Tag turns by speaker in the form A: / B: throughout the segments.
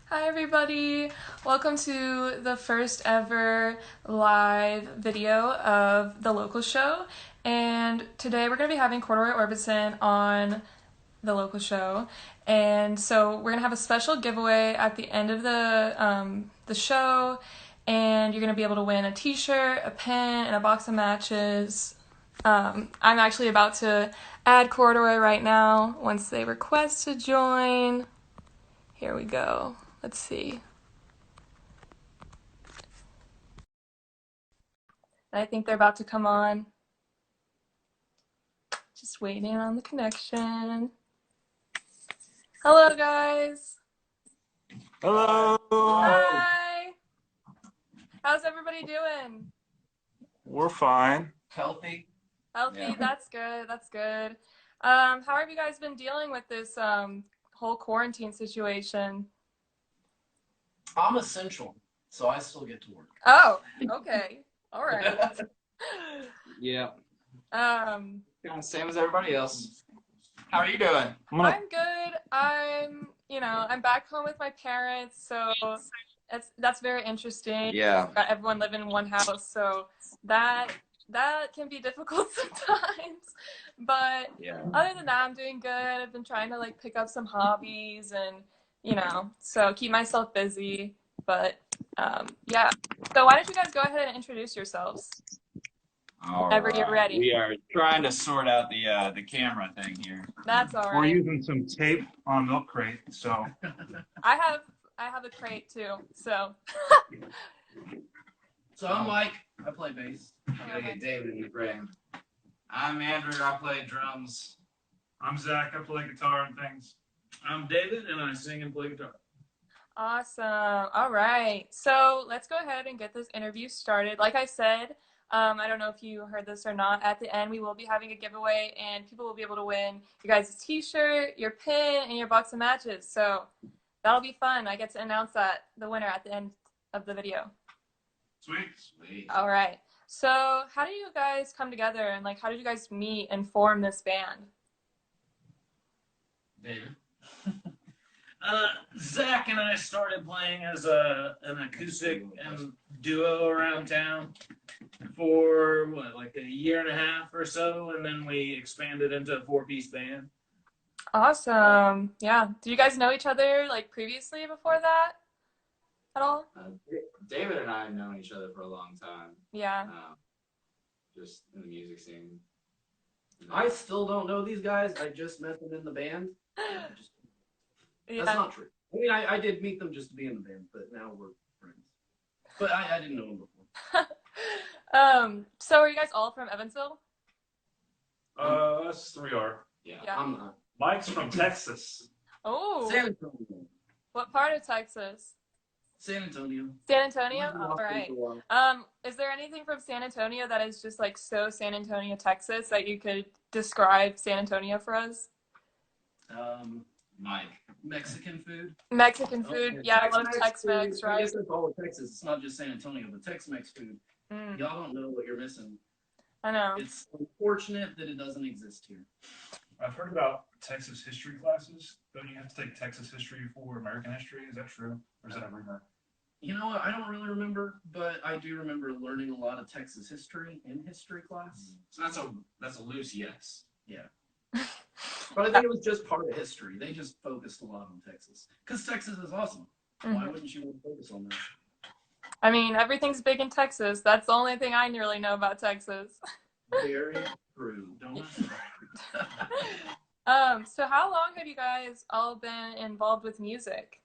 A: Hi everybody! Welcome to the first ever live video of the local show. And today we're going to be having Corduroy Orbison on the local show. And so we're going to have a special giveaway at the end of the show. And you're going to be able to win a t-shirt, a pin, and a box of matches. I'm actually about to add Corduroy right now once they request to join. Here we go. Let's see. I think they're about to come on. Just waiting on the connection. Hello, guys.
B: Hello.
A: Hi. How's everybody doing?
B: We're fine.
C: Healthy.
A: Healthy.
C: Yeah.
A: That's good. That's good. How have you guys been dealing with this whole quarantine situation?
C: I'm essential, so I still get to work.
A: Oh, okay. All right.
C: Yeah.
A: Um,
C: Kind of same as everybody else. How are you doing?
A: I'm good. I'm back home with my parents, so that's very interesting.
C: Yeah.
A: Got everyone living in one house, so that can be difficult sometimes. But
C: Yeah.
A: other than that, I'm doing good. I've been trying to pick up some hobbies and so keep myself busy. But yeah. So why don't you guys go ahead and introduce yourselves whenever you're ready?
C: We are trying to sort out the camera thing here.
A: That's all right.
B: We're using some tape on a milk crate, so.
A: I have a crate too, so.
D: So I'm Mike. I play bass.
C: Gotta get David in the ring. I'm Andrew. I play drums.
B: I'm Zach. I play guitar and things.
D: I'm David, and I sing and play guitar.
A: Awesome. All right. So let's go ahead and get this interview started. Like I said, I don't know if you heard this or not. At the end, we will be having a giveaway, and people will be able to win your guys' t-shirt, your pin, and your box of matches. So that'll be fun. I get to announce the winner at the end of the video.
D: Sweet.
A: All right. So how did you guys come together, and how did you guys meet and form this band?
D: David.
E: Zach and I started playing as an acoustic and duo around town for a year and a half or so, and then we expanded into a four-piece band.
A: Awesome. Yeah. Did you guys know each other previously before that at all?
C: David and I have known each other for a long time.
A: Yeah.
C: Just in the music scene.
D: I still don't know these guys. I just met them in the band.
A: Yeah.
D: That's not true. I mean, I did meet them just to be in the band, but now we're friends. But I didn't know them before.
A: So are you guys all from Evansville?
B: Us three are.
D: Yeah,
A: Yeah.
D: I'm not.
B: Mike's from Texas.
A: Oh,
D: San Antonio.
A: what part of Texas?
D: San Antonio.
A: San Antonio?
D: Lived in
A: All
D: Austin
A: right.
D: for a while.
A: Is there anything from San Antonio that is just so San Antonio, Texas, that you could describe San Antonio for us?
C: Mike.
D: Mexican food.
A: Mexican food? Yeah, a lot of Tex-Mex,
D: I
A: right?
D: guess that's all of Texas. It's not just San Antonio, but Tex-Mex food.
A: Mm,
D: Y'all don't know what you're missing.
A: I know.
D: It's unfortunate that it doesn't exist here.
B: I've heard about Texas history classes. Don't you have to take Texas history for American history? Is that true? Or is that a rumor?
D: You know what? I don't really remember, but I do remember learning a lot of Texas history in history class.
C: So that's a loose yes.
D: Yeah. But I think it was just part of history. They just focused a lot on Texas. Because Texas is awesome. Why
A: Mhm.
D: wouldn't you want to focus on that?
A: I mean, everything's big in Texas. That's the only thing I really know about Texas.
D: Very true. Don't
A: So how long have you guys all been involved with music?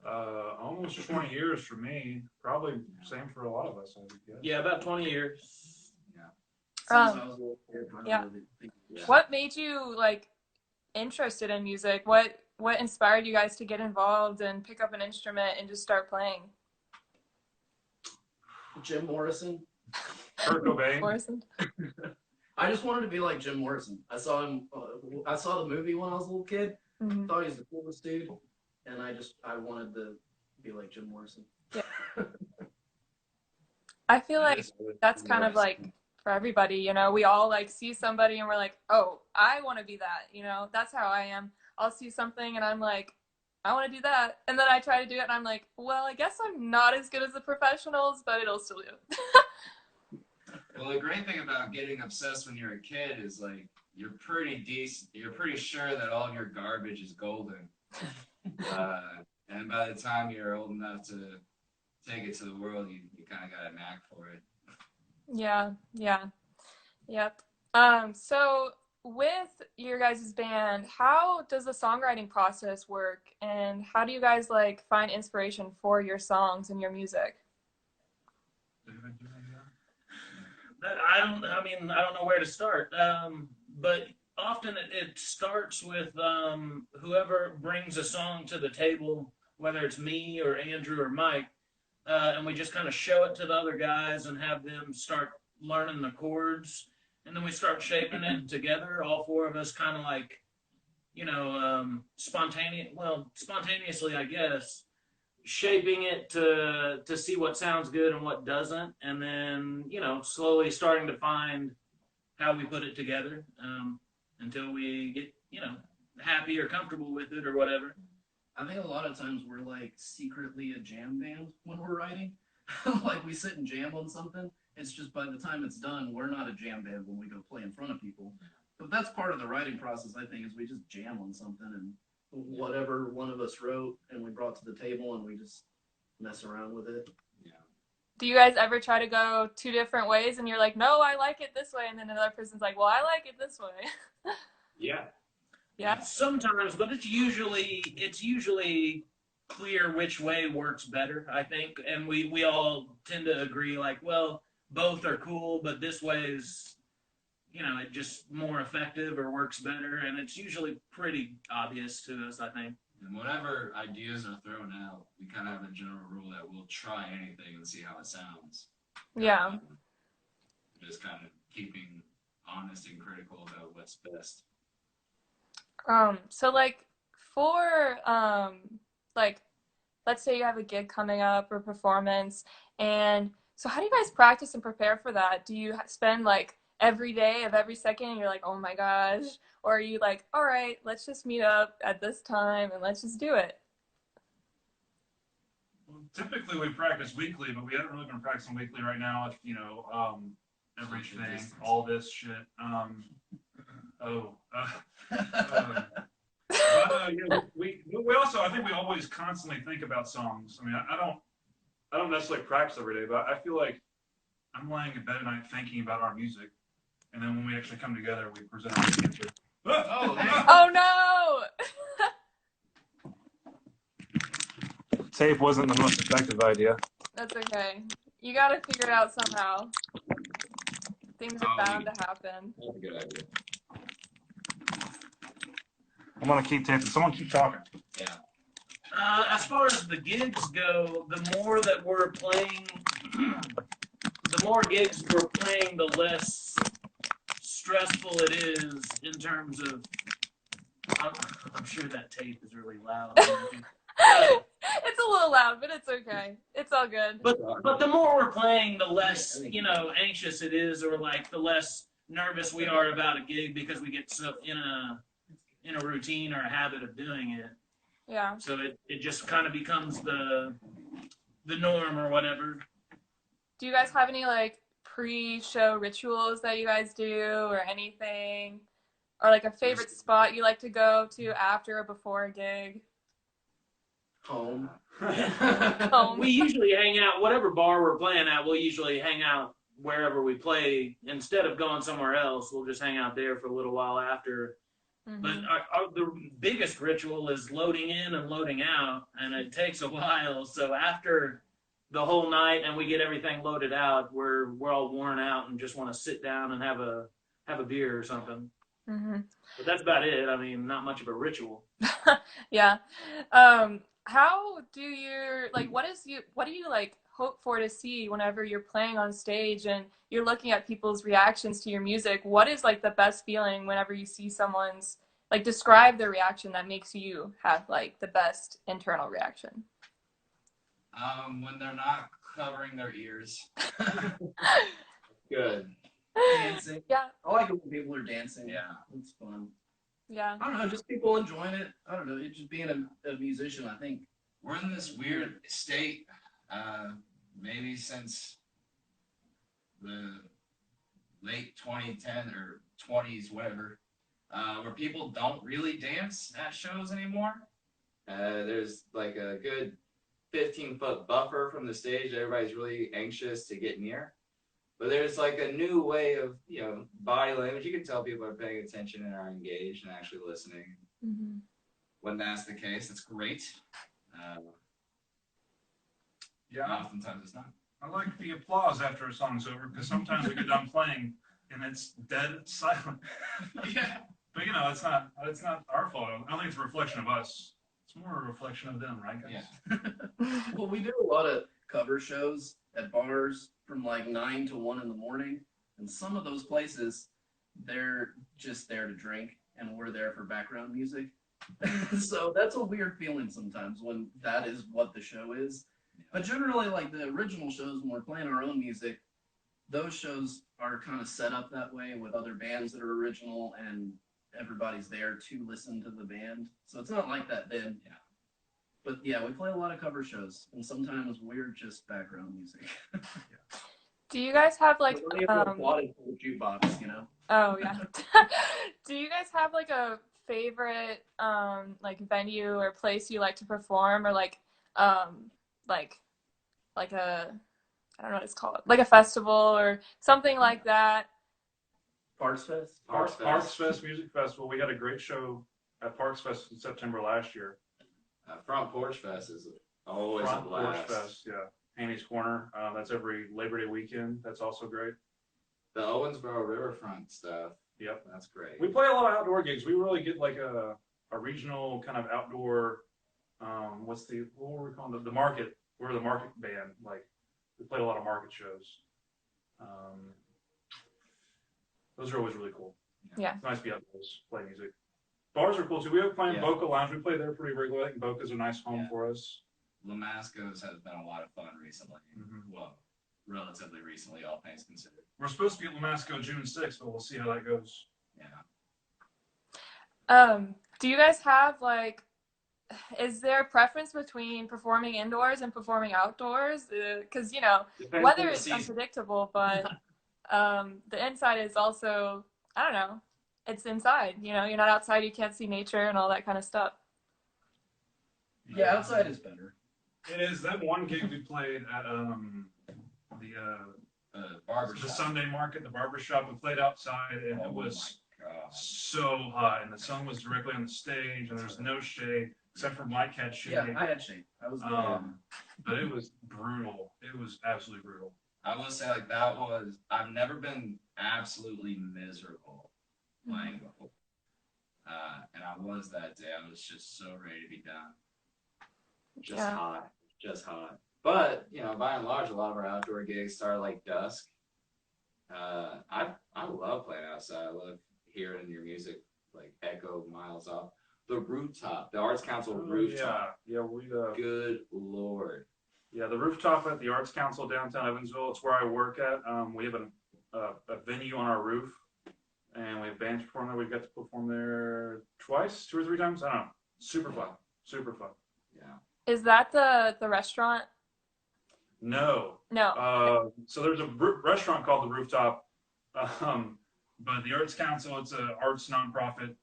B: Almost 20 years for me. Probably same for a lot of us, I would guess.
E: Yeah, about 20 years.
D: Since I was a little kid, I don't
A: yeah.
D: really think it was-
A: What made you interested in music? What inspired you guys to get involved and pick up an instrument and just start playing?
D: Jim Morrison.
B: Kurt Cobain.
A: Morrison?
D: I just wanted to be like Jim Morrison. I saw him. I saw the movie when I was a little kid.
A: Mhm.
D: Thought he was the coolest dude, and I wanted to be like Jim Morrison.
A: I feel like that's kind of for everybody, we all see somebody and we're like, oh, I want to be that, that's how I am. I'll see something and I'm like, I want to do that. And then I try to do it and I'm like, well, I guess I'm not as good as the professionals, but it'll still do.
C: Well, the great thing about getting obsessed when you're a kid is like you're pretty decent. You're pretty sure that all of your garbage is golden. And by the time you're old enough to take it to the world, you kind of got a knack for it.
A: Yeah, yeah, yep. So with your guys' band, how does the songwriting process work, and how do you guys like find inspiration for your songs and your music?
E: I don't know where to start. But often it starts with whoever brings a song to the table, whether it's me or Andrew or Mike, and we just kind of show it to the other guys and have them start learning the chords, and then we start shaping it together. All four of us kind of like, spontaneously, I guess, shaping it to see what sounds good and what doesn't, and then slowly starting to find how we put it together until we get happy or comfortable with it or whatever.
D: I think a lot of times we're like secretly a jam band when we're writing. Like we sit and jam on something. It's just by the time it's done, we're not a jam band when we go play in front of people. But that's part of the writing process, I think, is we just jam on something and whatever one of us wrote and we brought to the table and we just mess around with it.
C: Yeah.
A: Do you guys ever try to go two different ways and you're like, no, I like it this way, and then another person's like, well, I like it this way?
C: Yeah.
A: Yeah.
E: Sometimes, but it's usually clear which way works better, I think, and we all tend to agree like, well, both are cool, but this way is it just more effective or works better, and it's usually pretty obvious to us, I think.
C: And whenever ideas are thrown out, we kind of have a general rule that we'll try anything and see how it sounds.
A: Yeah.
C: Just kind of keeping honest and critical about what's best.
A: So like for like let's say you have a gig coming up or performance, and so how do you guys practice and prepare for that? Do you spend like every day of every second and you're like, oh my gosh, or are you like, all right, let's just meet up at this time and let's just do it?
B: Well, typically we practice weekly, but we haven't really been practicing weekly right now. Everything, all this shit. We also, I think we always constantly think about songs. I mean, I don't necessarily practice every day, but I feel like I'm laying in bed at night thinking about our music, and then when we actually come together, we present it.
A: Oh no!
B: Tape wasn't the most effective idea.
A: That's okay. You gotta figure it out somehow. Things are bound to happen.
C: That's a good idea.
B: I'm gonna keep taping. Someone keep talking.
C: Yeah.
E: As far as the gigs go, the more that we're playing, the more gigs we're playing, the less stressful it is in terms of. I'm sure that tape is really loud.
A: It's a little loud, but it's okay. It's all good.
E: But the more we're playing, the less anxious it is, or like the less nervous we are about a gig because we get so in a routine or a habit of doing it.
A: Yeah.
E: So it just kind of becomes the norm or whatever.
A: Do you guys have any like pre-show rituals that you guys do or anything? Or like a favorite spot you like to go to after or before a gig?
D: Home.
A: Home.
E: We usually hang out, whatever bar we're playing at, we'll usually hang out wherever we play. Instead of going somewhere else, we'll just hang out there for a little while after.
A: Mm-hmm.
E: But the biggest ritual is loading in and loading out, and it takes a while. So after the whole night and we get everything loaded out, we're all worn out and just want to sit down and have a beer or something.
A: Mm-hmm.
E: But that's about it. I mean, not much of a ritual.
A: Yeah. How do you like? What do you like hope for to see whenever you're playing on stage and you're looking at people's reactions to your music? What is like the best feeling whenever you see someone's like describe their reaction that makes you have like the best internal reaction?
C: When they're not covering their ears. Good.
D: Dancing.
A: Yeah.
D: I like it when people are dancing.
C: Yeah.
D: It's fun.
A: Yeah.
D: I don't know, just people enjoying it. I don't know, it just being a musician, I think.
C: We're in this weird state, maybe since the late 2010 or 20s, whatever, where people don't really dance at shows anymore. There's like a good 15-foot buffer from the stage. Everybody's really anxious to get near. But there's like a new way of, body language. You can tell people are paying attention and are engaged and actually listening.
A: Mm-hmm.
C: When that's the case, it's great.
B: Yeah,
C: Oftentimes it's not.
B: I like the applause after a song's over because sometimes we get done playing and it's dead silent.
C: Yeah.
B: But it's not our fault. I don't think it's a reflection of us. It's more a reflection of them, right, guys?
C: Yeah.
D: Well, we do a lot of cover shows at bars from like 9 to 1 in the morning, and some of those places, they're just there to drink, and we're there for background music. So that's a weird feeling sometimes when that is what the show is. But generally, like the original shows, when we're playing our own music, those shows are kind of set up that way with other bands that are original, and everybody's there to listen to the band. So it's not like that then.
C: Yeah.
D: But yeah, we play a lot of cover shows, and sometimes we're just background music.
A: Do you guys have like
D: We're applauding for the jukebox, you know?
A: Oh yeah. Do you guys have like a favorite like venue or place you like to perform, or like a I don't know what it's called, like a festival or something like that?
D: Parks Fest?
B: Parks Fest Music Festival. We had a great show at Parks Fest in September last year.
C: Front Porch Fest is always
B: Front
C: a blast.
B: Porch Fest, yeah. Annie's Corner. That's every Labor Day weekend. That's also great.
C: The Owensboro Riverfront stuff.
B: Yep.
C: That's great.
B: We play a lot of outdoor gigs. We really get like a regional kind of outdoor, what were we calling it? The market. We're the market band. Like, we played a lot of market shows. Those are always really cool.
A: Yeah.
B: It's nice to be outdoors, play music. Bars are cool too. We have playing
C: Yeah.
B: Boca Lounge. We play there pretty regularly. I think Boca's a nice home for us.
C: Lamasco's has been a lot of fun recently.
B: Mm-hmm.
C: Well, relatively recently, all things considered.
B: We're supposed to be at Lamasco June 6th, but we'll see how that goes.
C: Yeah.
A: Do you guys have like, is there a preference between performing indoors and performing outdoors? Because weather is unpredictable, but the inside is also, I don't know, it's inside. You're not outside, you can't see nature and all that kind of stuff.
D: Yeah, outside is better.
B: It is. That one gig we played at the Sunday market, the barber shop. We played outside, and it was so hot, and the sun was directly on the stage, and there's no shade except for Mike had shade.
D: Yeah, I had shade. I was
B: but it was brutal. It was absolutely brutal.
C: I will say, like, I've never been absolutely miserable playing before. And I was that day. I was just so ready to be done. Just hot. But, by and large, a lot of our outdoor gigs start like dusk. I love playing outside. I love hearing your music like echo miles off. The rooftop, the Arts Council rooftop.
B: Yeah, we.
C: Good Lord.
B: Yeah, the rooftop at the Arts Council downtown Evansville. It's where I work at. We have a venue on our roof, and we have bands perform there. We've got to perform there twice, 2 or 3 times. I don't know. Super fun.
C: Yeah.
A: Is that the restaurant?
B: No. So there's a restaurant called the Rooftop, but the Arts Council, it's an arts nonprofit.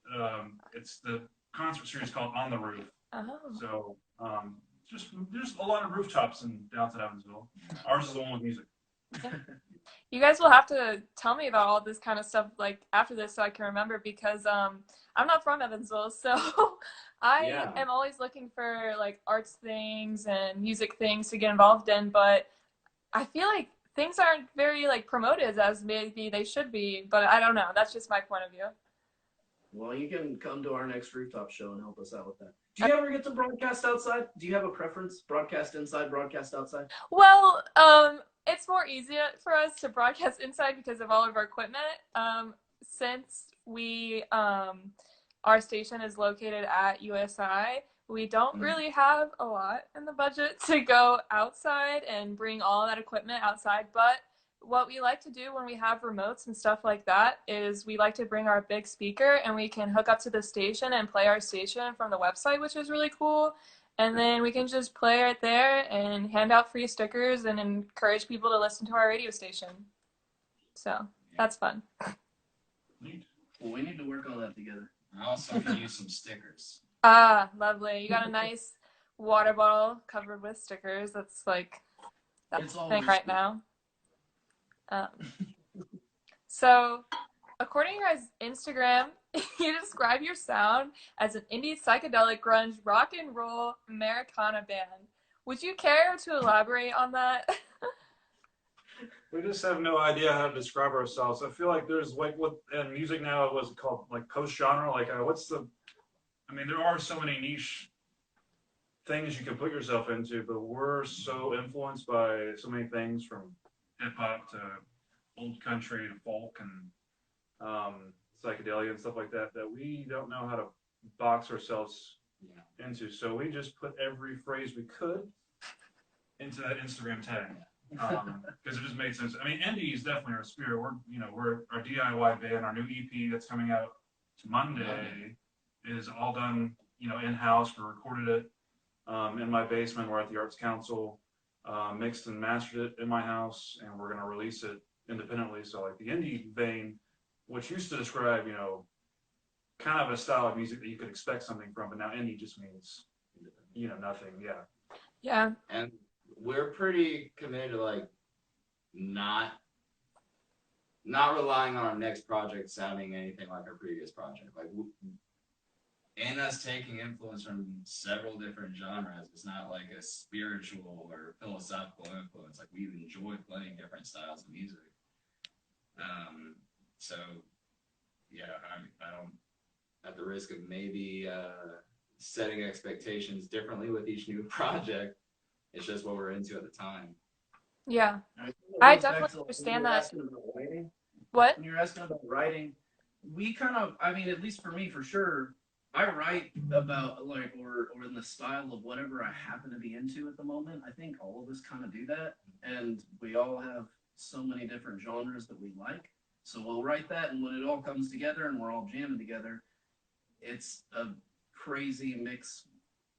B: It's the concert series called On the Roof.
A: Oh.
B: So just there's a lot of rooftops in downtown Evansville. Ours is the one with music.
A: You guys will have to tell me about all this kind of stuff like after this so I can remember, because I'm not from Evansville, so I am always looking for like arts things and music things to get involved in, but I feel like things aren't very like promoted as maybe they should be, but I don't know. That's just my point of view.
D: Well, you can come to our next rooftop show and help us out with that. Do you ever get to broadcast outside? Do you have a preference? Broadcast inside, broadcast outside?
A: Well, it's more easier for us to broadcast inside because of all of our equipment. Since we, our station is located at USI, we don't really have a lot in the budget to go outside and bring all that equipment outside, but what we like to do when we have remotes and stuff like that is we like to bring our big speaker and we can hook up to the station and play our station from the website, which is really cool. And then we can just play right there and hand out free stickers and encourage people to listen to our radio station. So that's fun.
B: Neat.
D: Well, we need to work on that together.
C: I also could use some stickers.
A: Ah, lovely. You got a nice water bottle covered with stickers. That's like, that's
D: It's
A: the thing
D: always
A: right
D: good.
A: now. So, according to your guys' Instagram, you describe your sound as an indie psychedelic grunge rock and roll Americana band. Would you care to elaborate on that?
B: We just have no idea how to describe ourselves. I feel like there's like what in music now, what's it called, like post genre, like I mean, there are so many niche things you can put yourself into, but we're so influenced by so many things from hip hop to old country to folk and psychedelia and stuff like that that we don't know how to box ourselves into. So we just put every phrase we could into that Instagram tag. Because it just made sense. I mean, indie is definitely our spirit. We're our DIY band. Our new EP that's coming out Monday is all done, in-house. We recorded it in my basement. We're at the Arts Council, mixed and mastered it in my house, and we're gonna release it independently. So like the indie vein, which used to describe, kind of a style of music that you could expect something from, but now indie just means, nothing. Yeah.
A: Yeah.
C: And we're pretty committed to like not relying on our next project sounding anything like our previous project. Like, and us taking influence from several different genres. It's not like a spiritual or philosophical influence. Like, we enjoy playing different styles of music. So yeah, I don't, at the risk of maybe setting expectations differently with each new project. It's just what we're into at the time.
A: Yeah.
D: I
A: definitely understand that. What?
D: When you're asking about writing, we kind of, I mean, at least for me, for sure, I write about like, or in the style of whatever I happen to be into at the moment. I think all of us kind of do that, and we all have so many different genres that we like. So we'll write that, and when it all comes together and we're all jamming together, it's a crazy mix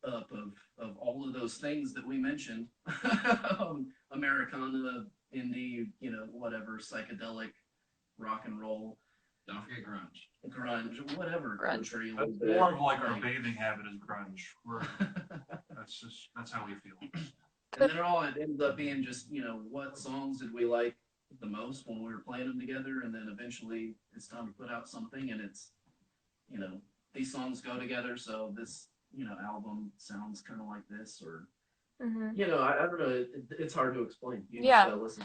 D: up of all of those things that we mentioned. Americana, indie, whatever, psychedelic, rock and roll.
C: Don't forget grunge.
D: Grunge, whatever.
A: Grunge.
D: Country, a
B: That's
D: little bit.
B: more of like our bathing habit is grunge. That's how we feel.
D: And then it all ends up being just, what songs did we like the most when we were playing them together, and then eventually it's time to put out something, and it's, these songs go together, so this, album sounds kind of like this, or,
A: Mm-hmm.
D: I don't know, it's hard to explain. You
A: Yeah.
D: just listen.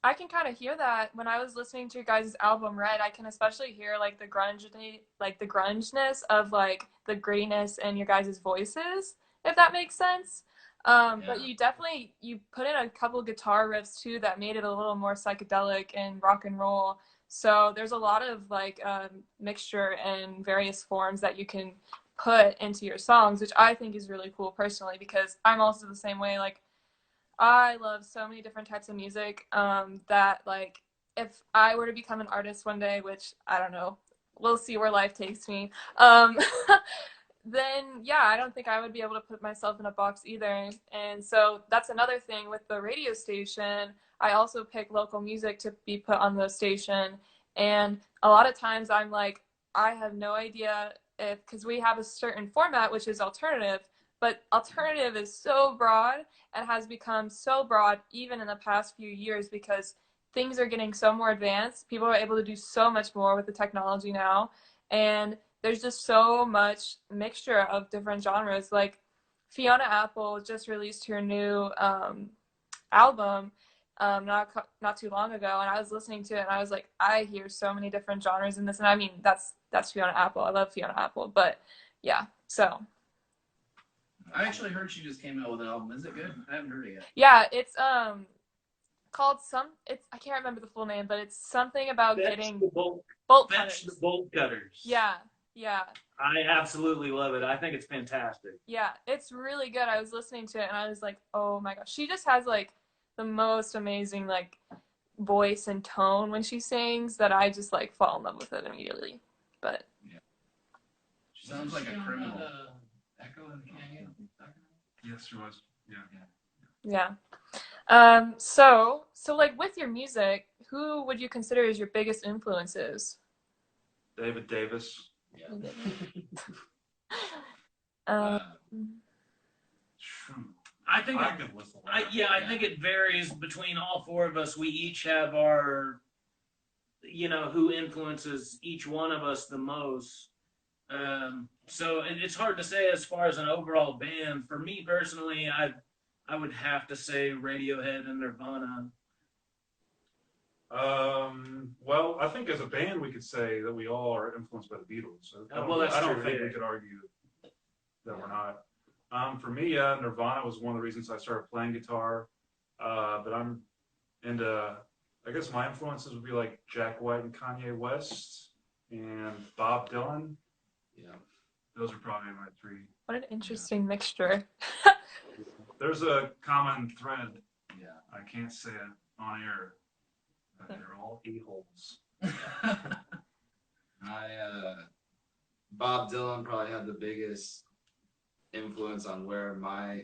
A: I can kind of hear that when I was listening to your guys' album Red. I can especially hear like the grungeness of like the grittiness in your guys' voices, if that makes sense. But you put in a couple guitar riffs too that made it a little more psychedelic and rock and roll. So there's a lot of like mixture and various forms that you can put into your songs, which I think is really cool personally, because I'm also the same way. Like, I love so many different types of music that, like, if I were to become an artist one day, which I don't know, we'll see where life takes me, then yeah, I don't think I would be able to put myself in a box either. And so that's another thing with the radio station. I also pick local music to be put on the station. And a lot of times I'm like, I have no idea if, because we have a certain format, which is alternative, but alternative is so broad and has become so broad even in the past few years because things are getting so more advanced. People are able to do so much more with the technology now. And there's just so much mixture of different genres. Like Fiona Apple just released her new album not too long ago, and I was listening to it and I was like, I hear so many different genres in this. And I mean, that's Fiona Apple. I love Fiona Apple, but yeah, so.
D: I actually heard she just came out with an album. Is it good? I haven't heard it yet.
A: Yeah, it's called I can't remember the full name, but it's something about getting bolt
E: Fetch
A: cutters.
E: the bolt cutters.
A: Yeah.
E: I absolutely love it. I think it's fantastic.
A: Yeah, it's really good. I was listening to it and I was like, oh my gosh. She just has like the most amazing like voice and tone when she sings that I just like fall in love with it immediately. But
D: She sounds like a criminal.
C: Echo in the Canyon.
B: Yes, she was. Yeah.
A: yeah. So like with your music, who would you consider as your biggest influences?
B: David Davis.
C: Yeah.
A: um,
E: I think
B: I could listen.
E: I think it varies between all four of us. We each have our, who influences each one of us the most. So it's hard to say as far as an overall band. For me personally, I would have to say Radiohead and Nirvana.
B: Well, I think as a band we could say that we all are influenced by the Beatles.
E: That's
B: I don't
E: true,
B: think
E: yeah.
B: we could argue that we're not. For me, Nirvana was one of the reasons I started playing guitar. But I'm into, I guess my influences would be like Jack White and Kanye West and Bob Dylan.
C: Yeah.
B: Those are probably my three.
A: what an interesting mixture.
B: There's a common thread.
C: Yeah.
B: I can't say it on air. But they're all a-holes.
C: Bob Dylan probably had the biggest influence on where my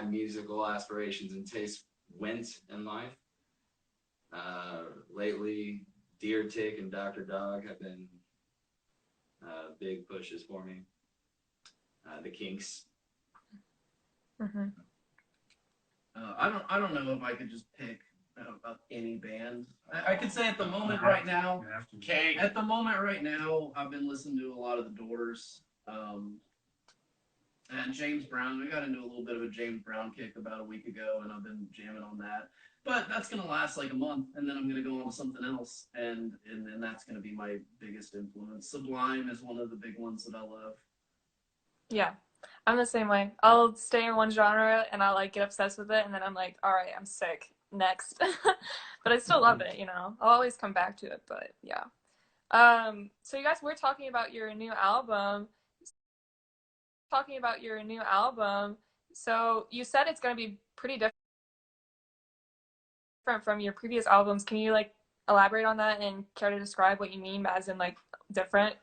C: musical aspirations and tastes went in life. Lately, Deer Tick and Dr. Dog have been big pushes for me. The Kinks.
A: Mm-hmm.
D: I don't know if I could just pick any band. I could say at the moment right now. At the moment right now, I've been listening to a lot of The Doors. And James Brown. We got into a little bit of a James Brown kick about a week ago, and I've been jamming on that. But that's gonna last like a month, and then I'm gonna go on to something else, and then that's gonna be my biggest influence. Sublime is one of the big ones that I love.
A: Yeah, I'm the same way. I'll stay in one genre and I'll like get obsessed with it, and then I'm like, all right, I'm sick. Next. But I still love it, I'll always come back to it, but yeah. So you guys were talking about your new album. So you said it's going to be pretty different from your previous albums. Can you like elaborate on that and care to describe what you mean as in like different?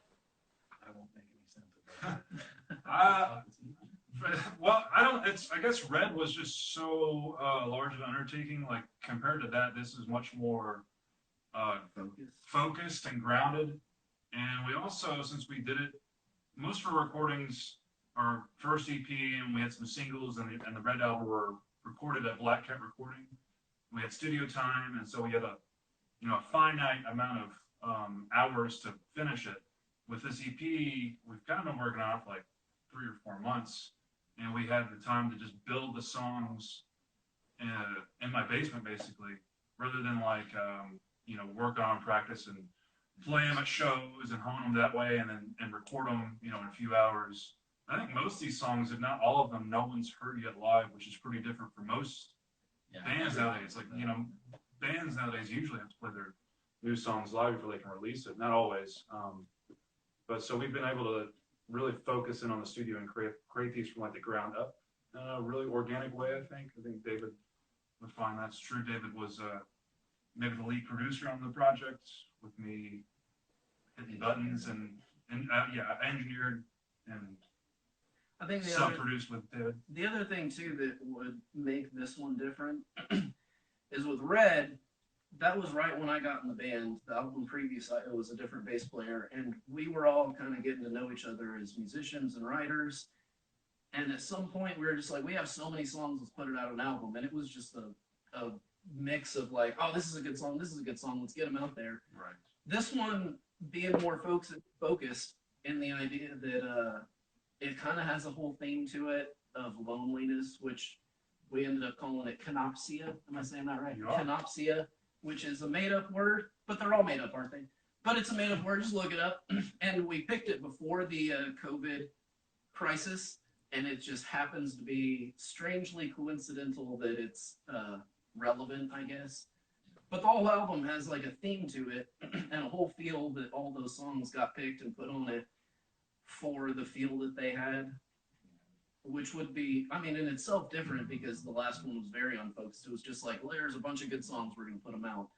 B: I won't make any sense. Well, I guess Red was just so large an undertaking. Like compared to that, this is much more focused and grounded. And we also, since we did it, most of our recordings, our first EP, and we had some singles, and the Red album were recorded at Black Cat Recording. We had studio time, and so we had a finite amount of hours to finish it. With this EP, we've kind of been working on it for like 3 or 4 months, and we had the time to just build the songs in my basement, basically, rather than like work on practice and play them at shows and hone them that way, and record them in a few hours. I think most of these songs, if not all of them, no one's heard yet live, which is pretty different for most bands nowadays. Like bands nowadays usually have to play their new songs live before they can release it. Not always, but so we've been able to really focus in on the studio and create these from like the ground up in a really organic way. I think David would find that's true. David was maybe the lead producer on the project, with me hitting buttons and engineered and
D: I think
B: self-produced with David.
D: The other thing too that would make this one different is with Red. That was right when I got in the band. The album previous, it was a different bass player, and we were all kind of getting to know each other as musicians and writers. And at some point, we were just like, we have so many songs, let's put it out on an album. And it was just a mix of like, oh, this is a good song, let's get them out there.
B: Right.
D: This one being more focused in the idea that it kind of has a whole theme to it of loneliness, which we ended up calling it canopsia. Am I saying that right?
B: Yeah.
D: Canopsia, which is a made-up word, but they're all made up, aren't they? But it's a made-up word. Just look it up. And we picked it before the COVID crisis, and it just happens to be strangely coincidental that it's relevant, I guess. But the whole album has like a theme to it and a whole feel that all those songs got picked and put on it for the feel that they had. which would be, I mean, in itself different because the last one was very unfocused. It was just like, well, there's a bunch of good songs, we're going to put them out.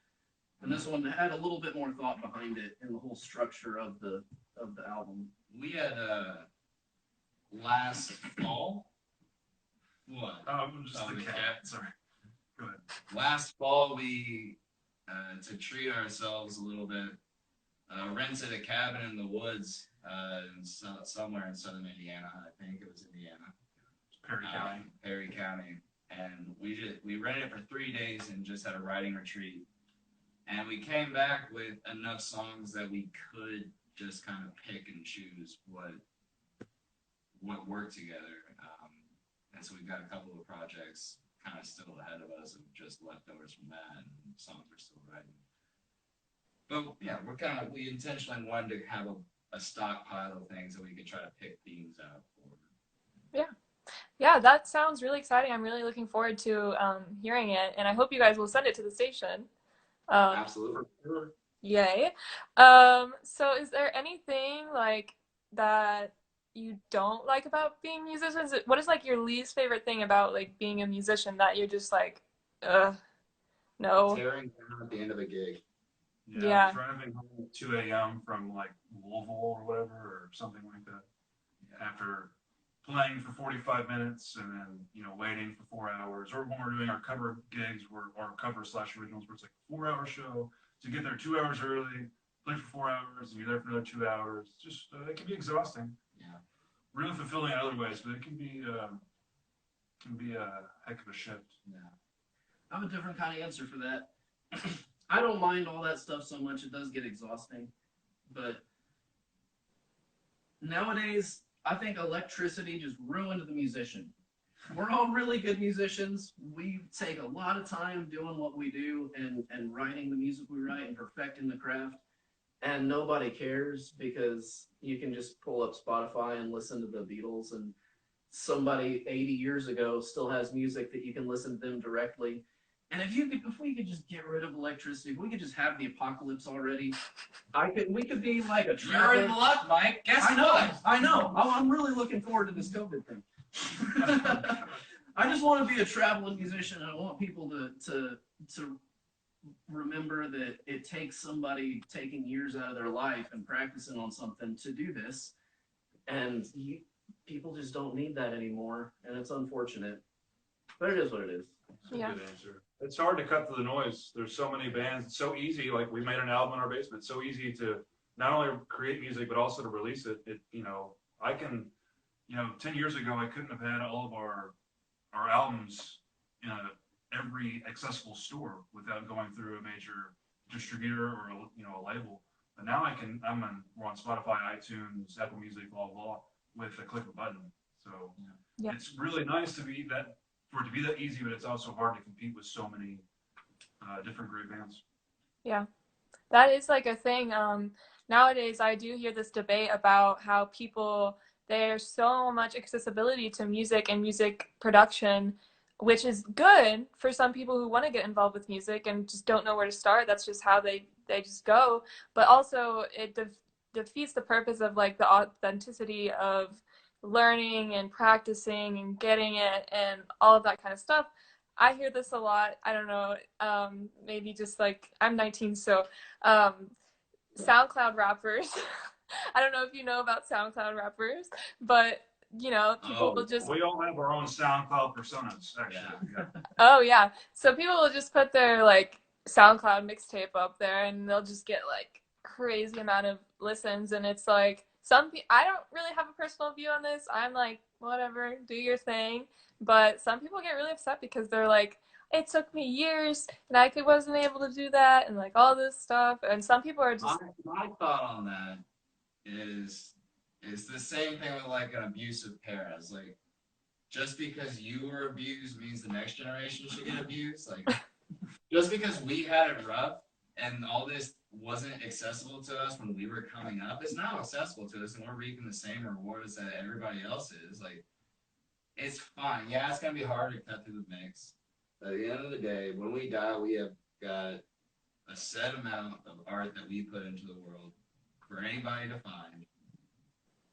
D: And this one had a little bit more thought behind it and the whole structure of the album.
C: We had last fall. What?
B: Just
C: Oh,
B: the
C: the
B: cat.
C: cat.
B: Sorry. Go ahead.
C: Last fall, we to treat ourselves a little bit, rented a cabin in the woods somewhere in southern Indiana. I think it was Indiana.
B: Perry County.
C: Perry County, and we rented it for 3 days and just had a writing retreat. And we came back with enough songs that we could just kind of pick and choose what worked together. And so we've got a couple of projects kind of still ahead of us, of just leftovers from that, and songs we're still writing. But yeah, we intentionally wanted to have a stockpile of things that we could try to pick themes out for.
A: Yeah, that sounds really exciting. I'm really looking forward to hearing it, and I hope you guys will send it to the station.
C: Absolutely.
A: Yay. So is there anything like that you don't like about being musicians? What is like your least favorite thing about like being a musician that you're just like, no.
C: Tearing down at the end of a gig.
A: Yeah.
B: Driving home at 2 a.m. from like Louisville or whatever, or something like that. After playing for 45 minutes and then, waiting for 4 hours. Or when we're doing our cover gigs, our cover/originals, where it's like a 4-hour show, to get there 2 hours early, play for 4 hours, and you're there for another 2 hours. Just, it can be exhausting.
C: Yeah.
B: Really fulfilling in other ways, but it can be a heck of a shift.
C: Yeah.
D: I have a different kind of answer for that. I don't mind all that stuff so much. It does get exhausting. But nowadays, I think electricity just ruined the musician. We're all really good musicians. We take a lot of time doing what we do and writing the music we write and perfecting the craft. And nobody cares because you can just pull up Spotify and listen to the Beatles, and somebody 80 years ago still has music that you can listen to them directly. And if we could just get rid of electricity, if we could just have the apocalypse already, we could be like a
C: You're in luck, Mike. Guess what?
D: I know. I'm really looking forward to this COVID thing. I just want to be a traveling musician. I want people to remember that it takes somebody taking years out of their life and practicing on something to do this, and people just don't need that anymore, and it's unfortunate. But it is what it is.
B: That's a good answer. It's hard to cut through the noise. There's so many bands. It's so easy. Like, we made an album in our basement. It's so easy to not only create music, but also to release it. I can, 10 years ago, I couldn't have had all of our albums in every accessible store without going through a major distributor or a label. But now we're on Spotify, iTunes, Apple Music, blah, blah, with a click of a button. So It's really nice for it to be that easy, but it's also hard to compete with so many different great bands.
A: Yeah, that is like a thing. Nowadays, I do hear this debate about how there's so much accessibility to music and music production, which is good for some people who want to get involved with music and just don't know where to start. That's just how they just go. But also, it defeats the purpose of like the authenticity of learning and practicing and getting it and all of that kind of stuff. I hear this a lot. I don't know, maybe just like I'm 19, so SoundCloud rappers. I don't know if you know about SoundCloud rappers, but people will just.
B: We all have our own SoundCloud personas, actually. Yeah.
A: Oh yeah, so people will just put their like SoundCloud mixtape up there, and they'll just get like crazy amount of listens, and it's like. I don't really have a personal view on this. I'm like, whatever, do your thing. But some people get really upset because they're like, it took me years and I wasn't able to do that and like all this stuff. And some people are just.
C: My thought on that is the same thing with like an abusive parent. It's like, just because you were abused means the next generation should get abused. Like, just because we had it rough and all this wasn't accessible to us when we were coming up, it's now accessible to us, and we're reaping the same rewards that everybody else is. Like, it's fine. Yeah, it's gonna be hard to cut through the mix. But at the end of the day, when we die, we have got a set amount of art that we put into the world for anybody to find,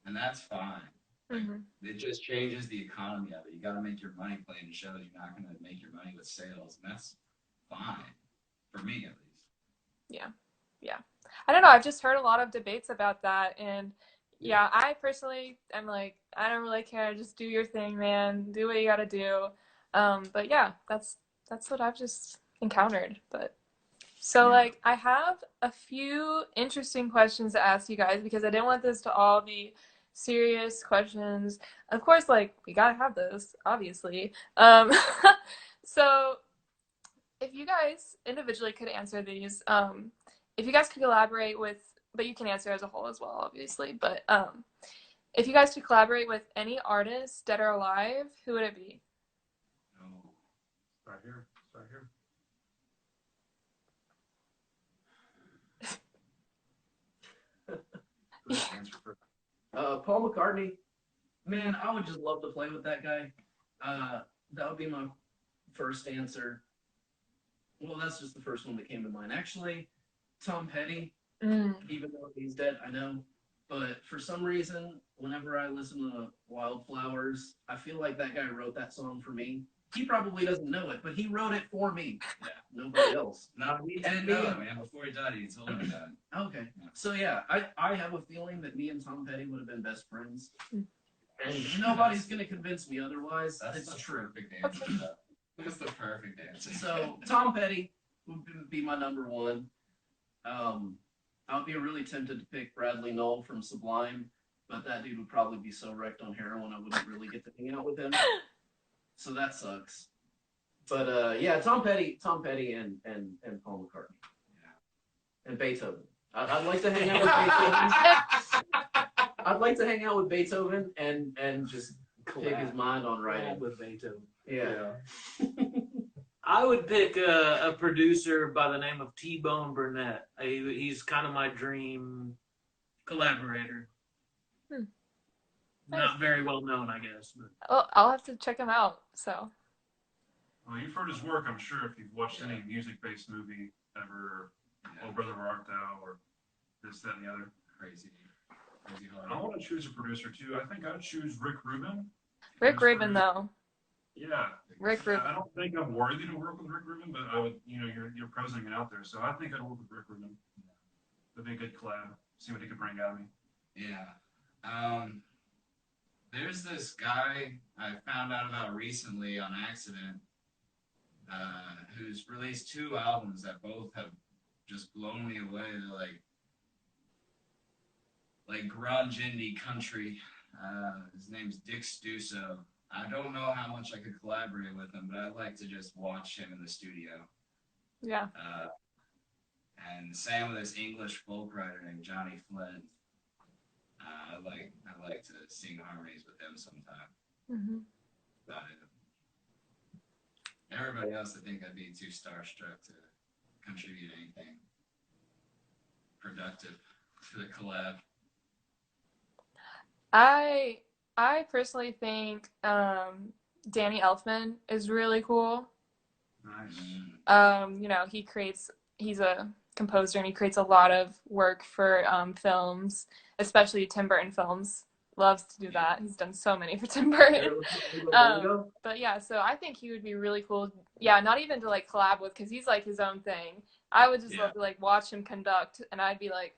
C: and that's fine.
A: Mhm.
C: It just changes the economy of it. You got to make your money playing shows. You're not going to make your money with sales, and that's fine for me at least.
A: Yeah. Yeah. I don't know. I've just heard a lot of debates about that. And yeah, I personally am like, I don't really care. Just do your thing, man. Do what you gotta do. But yeah, that's what I've just encountered. But so
C: Yeah.
A: like I have a few interesting questions to ask you guys because I didn't want this to all be serious questions. Of course, like we gotta have those, obviously. So if you guys individually could answer these, if you guys could collaborate with, but you can answer as a whole as well, obviously. But if you guys could collaborate with any artist, dead or alive, who would it be?
C: Oh,
B: Right here. Right here. Who's the answer for
D: Paul McCartney. Man, I would just love to play with that guy. That would be my first answer. Well, that's just the first one that came to mind. Actually, Tom Petty, even though he's dead, I know. But for some reason, whenever I listen to Wildflowers, I feel like that guy wrote that song for me. He probably doesn't know it, but he wrote it for me.
C: Yeah.
D: Nobody else.
C: no, he didn't know it, man. Before he died, he told me that.
D: Okay. So yeah, I have a feeling that me and Tom Petty would have been best friends. And nobody's gonna convince me otherwise.
C: That's
D: It's
C: the
D: true.
C: perfect answer. That's the perfect answer.
D: So Tom Petty would be my number one. I would be really tempted to pick Bradley Knoll from Sublime, but that dude would probably be so wrecked on heroin I wouldn't really get to hang out with him. So that sucks. But yeah, Tom Petty and Paul McCartney. Yeah. And Beethoven. I'd like to hang out with Beethoven. I'd like to hang out with Beethoven and just pick his mind on writing.
E: with Beethoven.
D: Yeah.
E: I would pick a producer by the name of T-Bone Burnett. He's kind of my dream collaborator. Not very well known, I guess. But.
A: Well, I'll have to check him out. So.
B: Well, you've heard his work, I'm sure, if you've watched any music-based movie ever, Oh Brother Where Art Thou, or this, that, and the other.
C: Crazy
B: I
C: hard.
B: want to choose a producer, too. I think I'd choose Rick Rubin.
A: Rick Rubin, though.
B: Yeah.
A: Rick Rubin.
B: I don't think I'm worthy to work with Rick Rubin, but I would, you're posing it out there. So I think I'd work with Rick Rubin. That'd be a good collab. See what he could bring out of me.
C: Yeah. There's this guy I found out about recently on accident, who's released 2 albums that both have just blown me away. They're like grunge indie country. His name's Dick Stuso. I don't know how much I could collaborate with him, but I'd like to just watch him in the studio.
A: Yeah.
C: And same with this English folk writer named Johnny Flynn. I like to sing harmonies with him sometime.
A: Mm-hmm.
C: But everybody else, I think I'd be too starstruck to contribute anything productive to the collab.
A: I personally think Danny Elfman is really cool.
B: Nice.
A: He's a composer and he creates a lot of work for films, especially Tim Burton films. Loves to do that. He's done so many for Tim Burton. But yeah, so I think he would be really cool. Yeah, not even to like collab with because he's like his own thing. I would just love to like watch him conduct and I'd be like,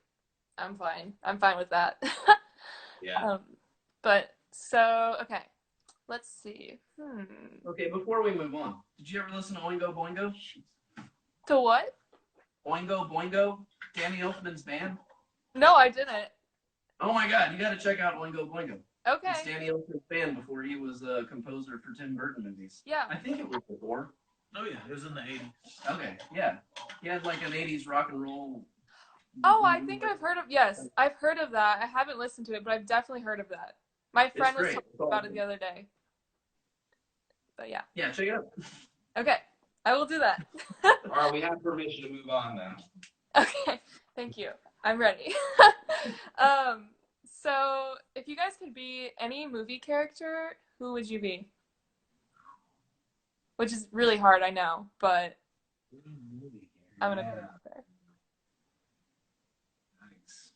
A: I'm fine with that.
C: Yeah.
A: But so okay, let's see.
D: Okay, before we move on, did you ever listen to Oingo Boingo?
A: To what?
D: Oingo Boingo, Danny Elfman's band.
A: No, I didn't.
D: Oh my God, you got to check out Oingo Boingo.
A: Okay.
D: It's Danny Elfman's band before he was a composer for Tim Burton movies.
A: Yeah.
D: I think it was before.
E: Oh yeah, it was in the 80s.
D: Okay, yeah. He had like an 80s rock and roll.
A: Oh, I think I've heard of, yes, I've heard of that. I haven't listened to it, but I've definitely heard of that. My friend was talking about it the other day. But yeah.
D: Yeah, check it out.
A: Okay, I will do that.
C: All right, we have permission to move on now.
A: Okay, thank you. I'm ready. So if you guys could be any movie character, who would you be? Which is really hard, I know, but I'm gonna put it out there.
C: Nice.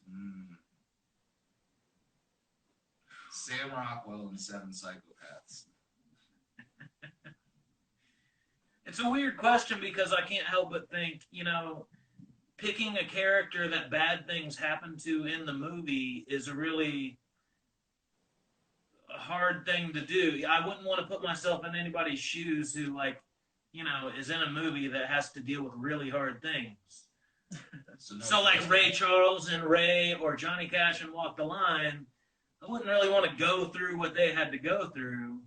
C: Sam Rockwell and Seven Psychopaths.
E: It's a weird question because I can't help but think, picking a character that bad things happen to in the movie is a really hard thing to do. I wouldn't want to put myself in anybody's shoes who, is in a movie that has to deal with really hard things. So like Ray Charles and Ray or Johnny Cash and Walk the Line, I wouldn't really want to go through what they had to go through,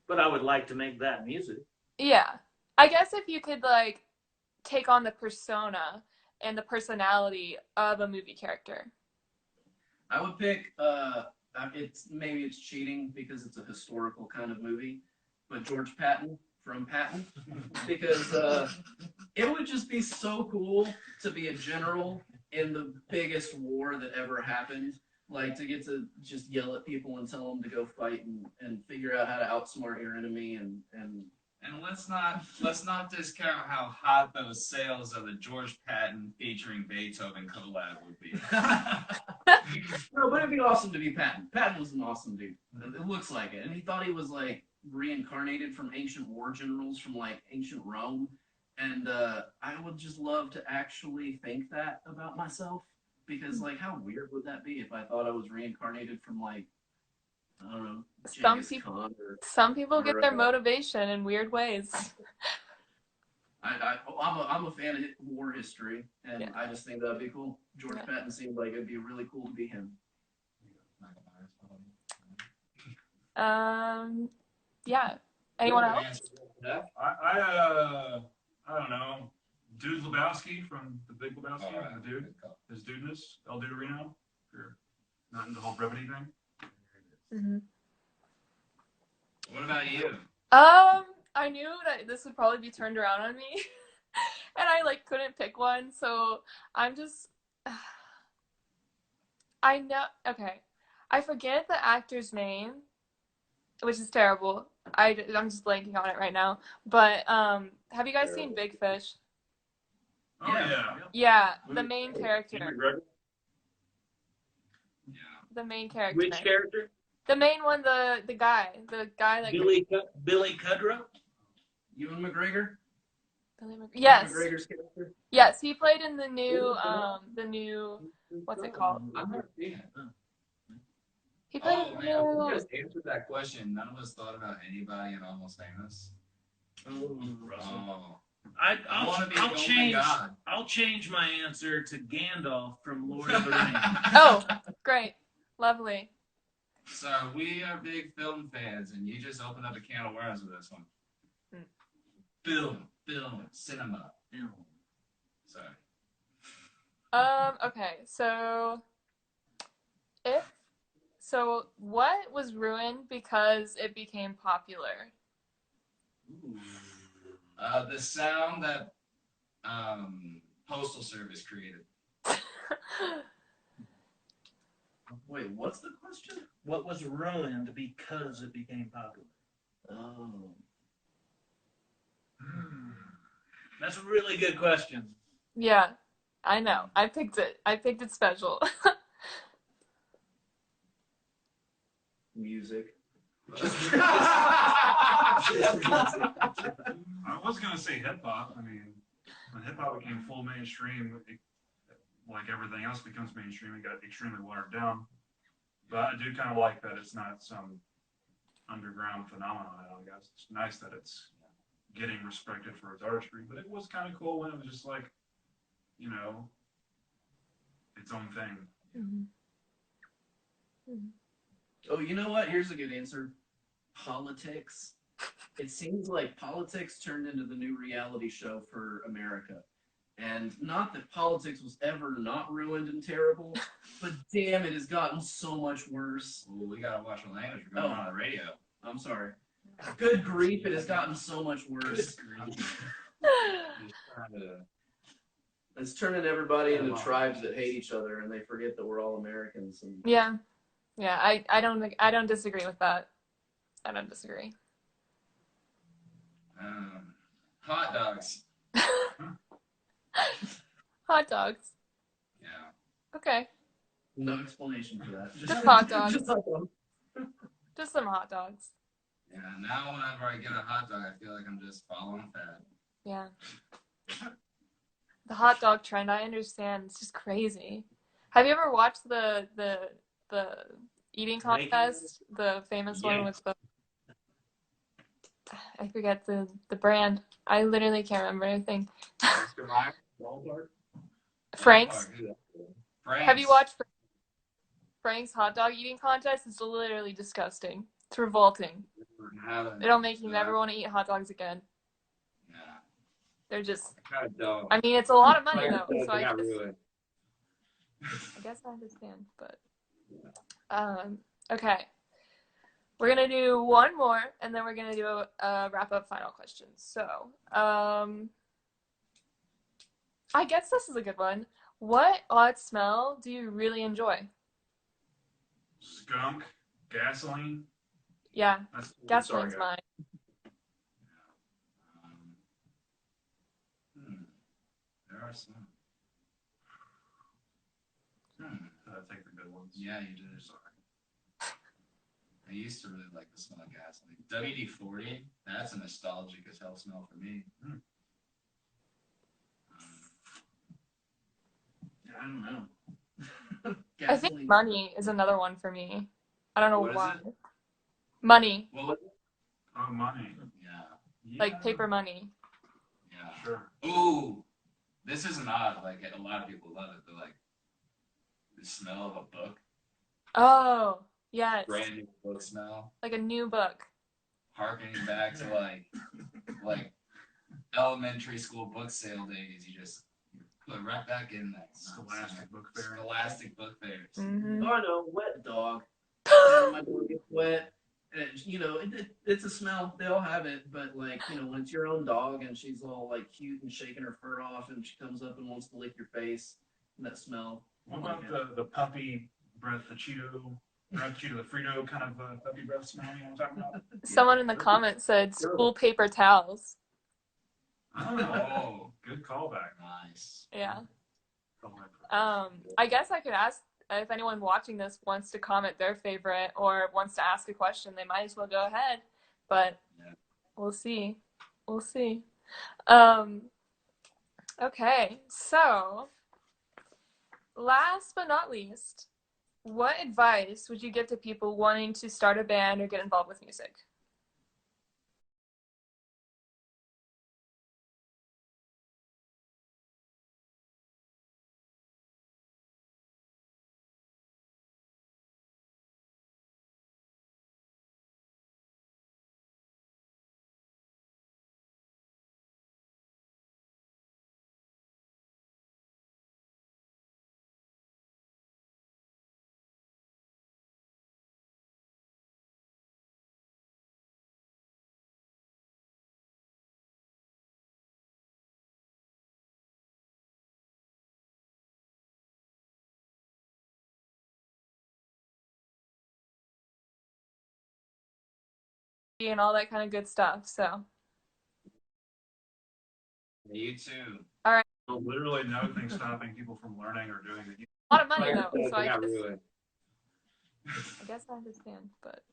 E: but I would like to make that music.
A: Yeah. I guess if you could, like, take on the persona and the personality of a movie character.
D: I would pick, maybe it's cheating because it's a historical kind of movie, but George Patton from Patton, because it would just be so cool to be a general in the biggest war that ever happened. Like, to get to just yell at people and tell them to go fight and figure out how to outsmart your enemy and
C: let's not discount how hot those sales of the George Patton featuring Beethoven collab would be.
D: No, but it'd be awesome to be Patton. Patton was an awesome dude. It looks like it. And he thought he was, like, reincarnated from ancient war generals from, like, ancient Rome. And I would just love to actually think that about myself. Because, like, how weird would that be if I thought I was reincarnated from, like, I don't know,
A: Some people get their motivation in weird ways.
D: I'm a fan of war history, and
A: Yeah.
D: I just think that'd be cool. George Patton seemed like it'd be really cool to be him.
A: Yeah. Anyone else?
B: I don't know. Dude Lebowski from The Big Lebowski.
C: All right.
B: The dude. His dudeness. El Duderino. If you're not into the whole brevity thing.
A: Mm-hmm.
C: What about you?
A: I knew that this would probably be turned around on me, and I couldn't pick one, so I'm just. I know. Okay, I forget the actor's name, which is terrible. I'm just blanking on it right now. But have you guys seen Big Fish?
B: Oh yeah.
A: Yeah, the main character.
C: Yeah.
A: The main character.
E: Which character?
A: The main one, the guy that
E: Billy Kudrow?
D: Ewan McGregor?
A: Yes.
D: McGregor's character?
A: Yes, he played in the new what's it called?
C: I've never seen it.
A: He played
C: Oh
A: in the
C: man, we
A: new
C: just answered that question. None of us thought about anybody in Almost Famous. Oh.
E: I'll change my answer to Gandalf from Lord of the Rings.
A: Oh, great. Lovely.
C: So we are big film fans, and you just opened up a can of worms with this one. Film, cinema. Sorry.
A: Okay, so what was ruined because it became popular?
C: The sound that Postal Service created.
D: Wait, what's the question?
E: What was ruined because it became popular?
D: Oh.
E: That's a really good question.
A: Yeah, I know. I picked it. I picked it special.
D: Music.
B: I was gonna say hip hop. I mean, when hip hop became full mainstream, like everything else becomes mainstream, it got extremely watered down. But I do kind of like that it's not some underground phenomenon. I guess it's nice that it's getting respected for its artistry. But it was kind of cool when it was just like, its own thing.
A: Mm-hmm. Mm-hmm.
D: Oh, you know what? Here's a good answer. Politics. It seems like politics turned into the new reality show for America. And not that politics was ever not ruined and terrible, but damn, it has gotten so much worse.
C: Well, we gotta watch the language. We're going on the radio.
D: I'm sorry. Good grief, it has gotten so much worse. It's turning everybody into tribes that hate each other, and they forget that we're all Americans. And
A: Yeah. I don't disagree with that. I don't disagree.
C: Hot dogs.
A: Hot dogs.
C: Yeah.
A: Okay.
D: no explanation for that.
A: Just hot dogs.
D: Just hot dogs.
A: Just some hot dogs.
C: Yeah, now whenever I get a hot dog, I feel like I'm just following fat.
A: Yeah. The hot dog trend, I understand. It's just crazy. Have you ever watched the eating contest? The famous one with the I forget the brand. I literally can't remember anything.
C: Oscar Mayer? Ballpark?
A: Frank's.
C: Frank's.
A: Have you watched Frank's hot dog eating contest? It's literally disgusting. It's revolting. It'll make you never want to eat hot dogs again.
C: Yeah.
A: They're just.
C: Kind of dumb.
A: I mean, it's a lot of money though, so I guess I understand. But okay, we're gonna do one more, and then we're gonna do a wrap up final question. So I guess this is a good one. What odd smell do you really enjoy?
B: Skunk, gasoline.
A: Yeah,
B: That's
A: gasoline's
B: sorry,
A: mine.
C: There are some.
B: Take the good ones.
C: Yeah, you did. Sorry. I used to really like the smell of gasoline. WD-40, that's a nostalgic as hell smell for me.
D: I don't know.
A: I think money is another one for me. I don't know
C: What is
A: why.
C: it?
A: Money.
C: What was it?
B: Oh, money.
C: Yeah.
A: Like paper money.
C: Yeah.
B: Sure.
C: Ooh, this isn't odd. Like, a lot of people love it. They're like, the smell of a book.
A: Oh, yes.
C: Brand new book smell.
A: Like a new book.
C: Harkening back to like elementary school book sale days. You just put right back in that
B: Scholastic book fair.
C: Scholastic book fairs.
A: Mm-hmm.
D: Oh, I know, wet dog. My dog gets wet. And it's a smell. They all have it, but like, when it's your own dog and she's all like cute and shaking her fur off and she comes up and wants to lick your face, and that smell.
B: What about the puppy breath, the Cheeto, the Frito kind of puppy breath smell you want to talk about?
A: Someone in the comments said school paper towels.
B: Oh, good callback.
C: Nice.
A: Yeah. I guess I could ask if anyone watching this wants to comment their favorite or wants to ask a question, they might as well go ahead. But we'll see. We'll see. Okay, so last but not least, what advice would you give to people wanting to start a band or get involved with music? And all that kind of good stuff. So
C: You too.
A: all right.
B: Literally nothing stopping people from learning or doing it.
A: A lot of money though, so I guess I understand. But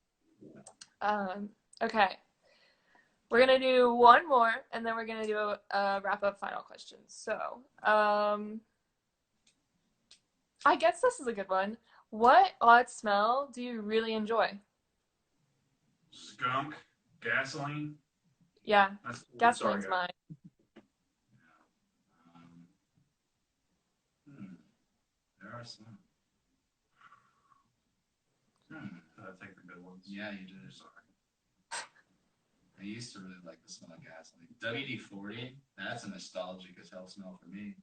A: okay, we're gonna do one more, and then we're gonna do a wrap up final question. So I guess this is a good one. What odd smell do you really enjoy?
B: Skunk, gasoline.
A: Yeah,
B: That's
A: gasoline's mine.
C: There are some.
B: Take the good ones.
C: Yeah, you did. Sorry. I used to really like the smell of gasoline. WD-40, that's a nostalgic as hell smell for me.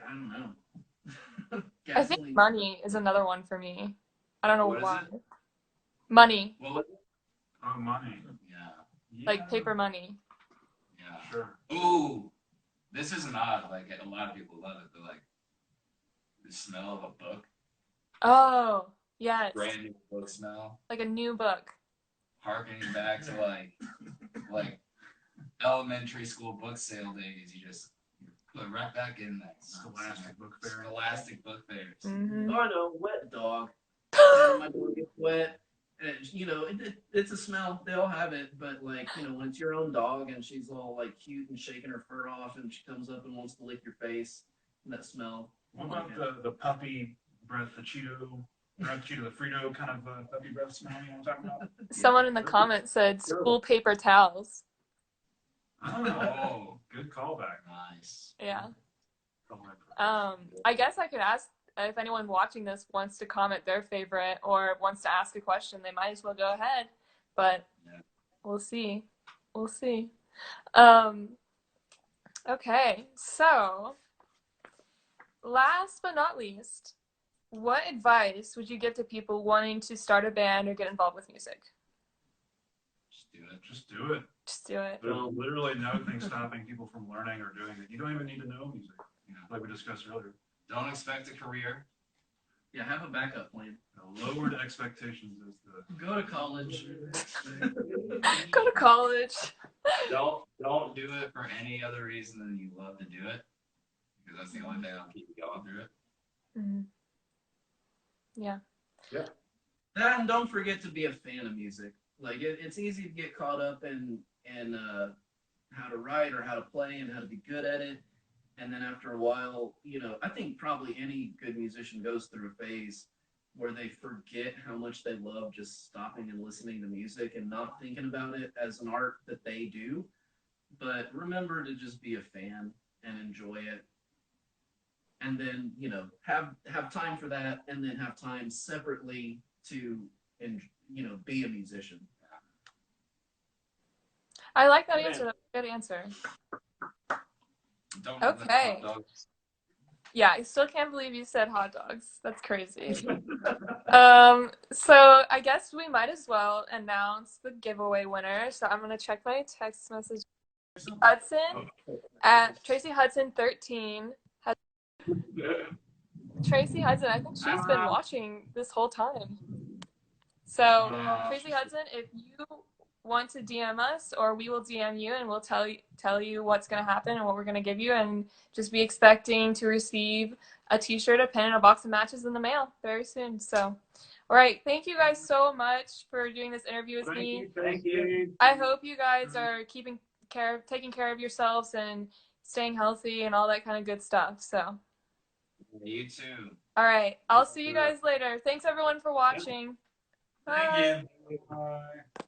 D: I don't know.
A: I think money is another one for me. I don't know why.
C: It?
A: Money.
C: What was it?
B: Oh, money.
C: Yeah.
A: Like paper money.
C: Yeah.
B: Sure.
C: Ooh, this isn't odd. Like, a lot of people love it. They're like, the smell of a book.
A: Oh, yes.
C: Brand new book smell.
A: Like a new book.
C: Harkening back to like elementary school book sale days. You just But right back in that
B: Scholastic Book Fair.
C: Scholastic Book Fairs.
A: Mm-hmm.
D: Oh, I know, wet dog. And my dog gets wet. And, it's a smell. They all have it. But, like, when it's your own dog and she's all, like, cute and shaking her fur off and she comes up and wants to lick your face, and that smell.
B: What about the puppy breath, the Cheeto, the Frito kind of puppy breath smell? You know what I'm talking about?
A: Someone in the comments said school paper towels.
B: Oh, good callback.
C: Nice.
A: Yeah.
B: Callback.
A: I guess I could ask if anyone watching this wants to comment their favorite or wants to ask a question, they might as well go ahead. But we'll see. We'll see. Okay, so last but not least, what advice would you give to people wanting to start a band or get involved with music?
C: Just do it.
B: Just do it.
A: Just do it.
B: There's literally nothing stopping people from learning or doing it. You don't even need to know music, like we discussed earlier.
C: Don't expect a career.
D: Yeah, have a backup plan.
B: Lowered expectations is the.
D: Go to college.
A: Go to college.
C: Don't do it for any other reason than you love to do it, because that's the only thing that'll keep you going through it.
A: Mm-hmm. Yeah.
B: Yeah.
D: And don't forget to be a fan of music. Like it's easy to get caught up in how to write or how to play and how to be good at it. And then after a while, I think probably any good musician goes through a phase where they forget how much they love just stopping and listening to music and not thinking about it as an art that they do. But remember to just be a fan and enjoy it. And then, have time for that, and then have time separately to, be a musician.
A: I like that answer. That's a good answer.
C: Don't
A: Okay. Yeah, I still can't believe you said hot dogs. That's crazy. So I guess we might as well announce the giveaway winner. So I'm gonna check my text message. Hudson at Tracy Hudson 13. Tracy Hudson, I think she's been watching this whole time. So Tracy Hudson, if you want to DM us, or we will DM you and we'll tell you what's going to happen and what we're going to give you, and just be expecting to receive a t-shirt, a pen, and a box of matches in the mail very soon. So, all right, thank you guys so much for doing this interview with me.
B: Thank you.
A: I hope you guys are taking care of yourselves and staying healthy and all that kind of good stuff. So,
C: you too.
A: all right, I'll see you guys later. Thanks everyone for watching. Bye.
B: Thank you. Bye.